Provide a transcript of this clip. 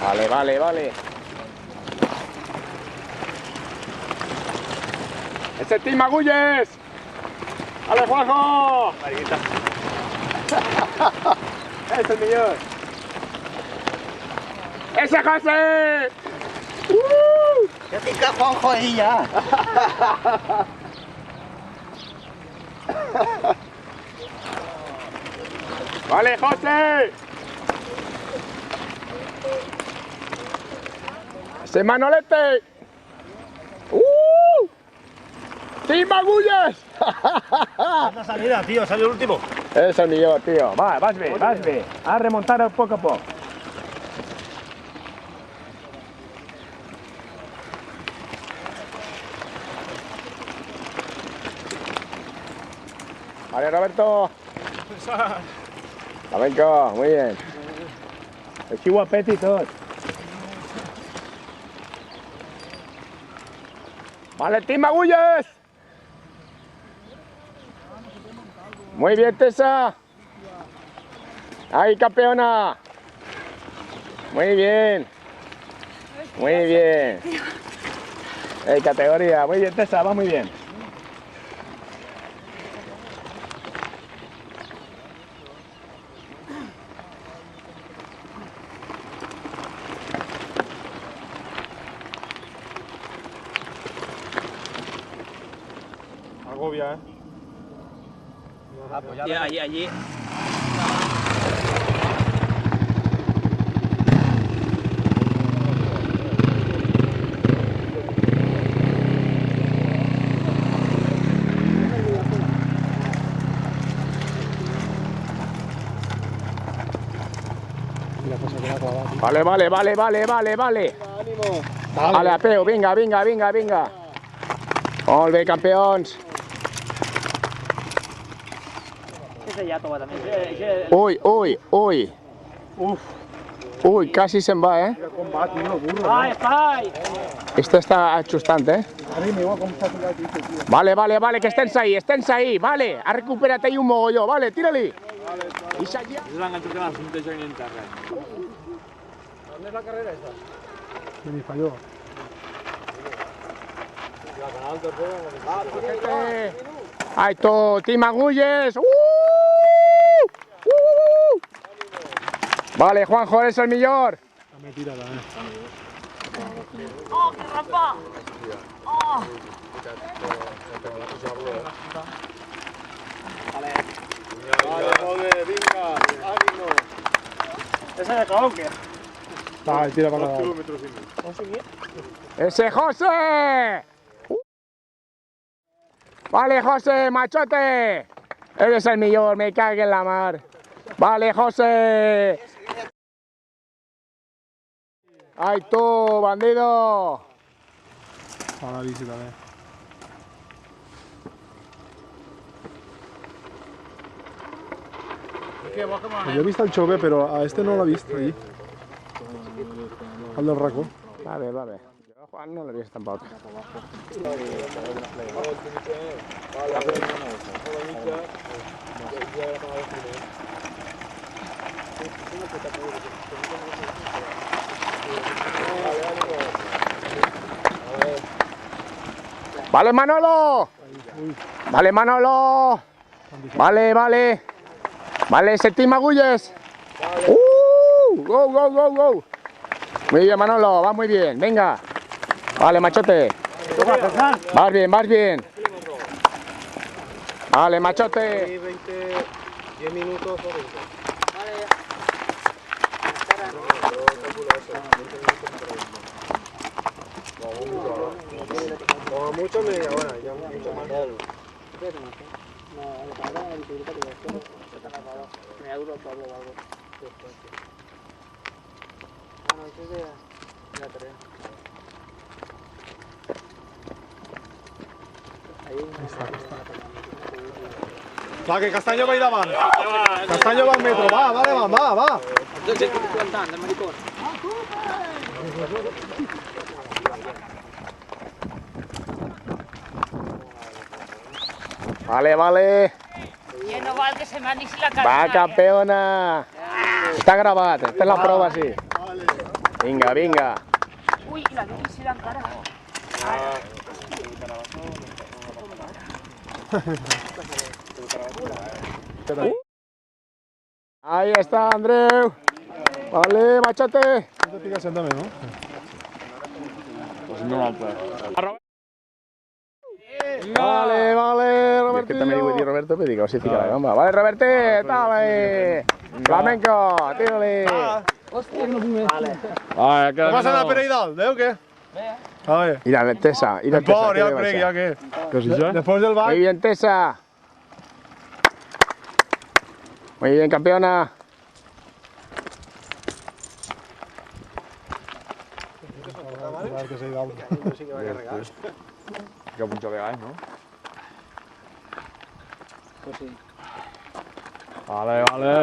Vale, vale, vale. ¡Ese es Tim Agulles! ¡Ale, Juanjo! ¡Ese es el millón! ¡Ese José! Ya pica Juanjo ahí ya. ¡Vale, José! ¡Ese Manolete! ¡Tim Agulles! Es la salida, tío, salió el último. Es el millón, tío. Va, vas bien, vas bien. A remontar poco a poco. Vale, Roberto. Flamenco, muy bien. El guapete y todo. Vale, Tim Agulles. Muy bien, Tessa. Ahí, campeona. Muy bien. Muy bien. Categoría. Muy bien, Tessa, va muy bien. Agobia, Allí. Vale, vale, vale, vale, vale, vale. Vale, apeo, vinga, vinga, vinga, vinga. Molt bé, campeons. Ese ya toma también. Uy, uy, uy. Uy, casi se'n va, eh? ¡Ay! Este está ajustante, eh? Vale, vale, vale, que estén ahí, vale. Ha recuperat ahí un mogolló, vale, tira-li. I seguia. ¿Dónde es la carrera esa? Me falló. Ahí todo, Tim Agulles. Vale, Juanjo, eres el millor. Me tira también. ¡Oh, qué rampa! ¡Oh! Vale, joder, venga, ánimo. ¿Ese de acabó o qué? Tira para 2 acá. kilómetros y medio. ¡Ese José! Vale, José, machote. Eres el millor, me cague en la mar. Vale, José. ¡Ay, tú, bandido! A la bici también. Pues yo he visto al Chove, pero a este no lo he visto allí. Al del Raco. Vale, vale. Yo a Juan no lo he visto tampoco. Vale, Manolo. Vale, Manolo. Vale, vale. Vale, ese Tim Agulles. Go, go, go, go. Muy bien, Manolo, va muy bien, venga. Vale, machote. Vas bien, vas bien. Vale, machote. 10 minutos o 20. Como mucho media hora, ya mucho más. Va, que Castaño va a ir davant. Castaño va al metro, va davant, va. Vale, vale. Ja no val que se m'anís la cara. Va, campeona. Està gravat, esta és la prova, sí. Vinga, vinga. Ui, la difícil encara. Ahí está, Andreu. Vale, machate. No te piques també, no? Vale, vale, Roberto. Es que també li vull dir Roberto, però dic, si fica la gamba. Vale, Robertet, dale. Flamenco, tírale. ¿Qué pasa en la Pereidal? ¿De o qué? A ver. Mira, Tessa, mira Tessa. Por, que ya bé crec, baixa. ya que. Casi ya. Después del Muy baile. bien, Tessa. Muy bien, campeona. A ver que se dalt. Que mucho de gas, ¿no? Vale, vale.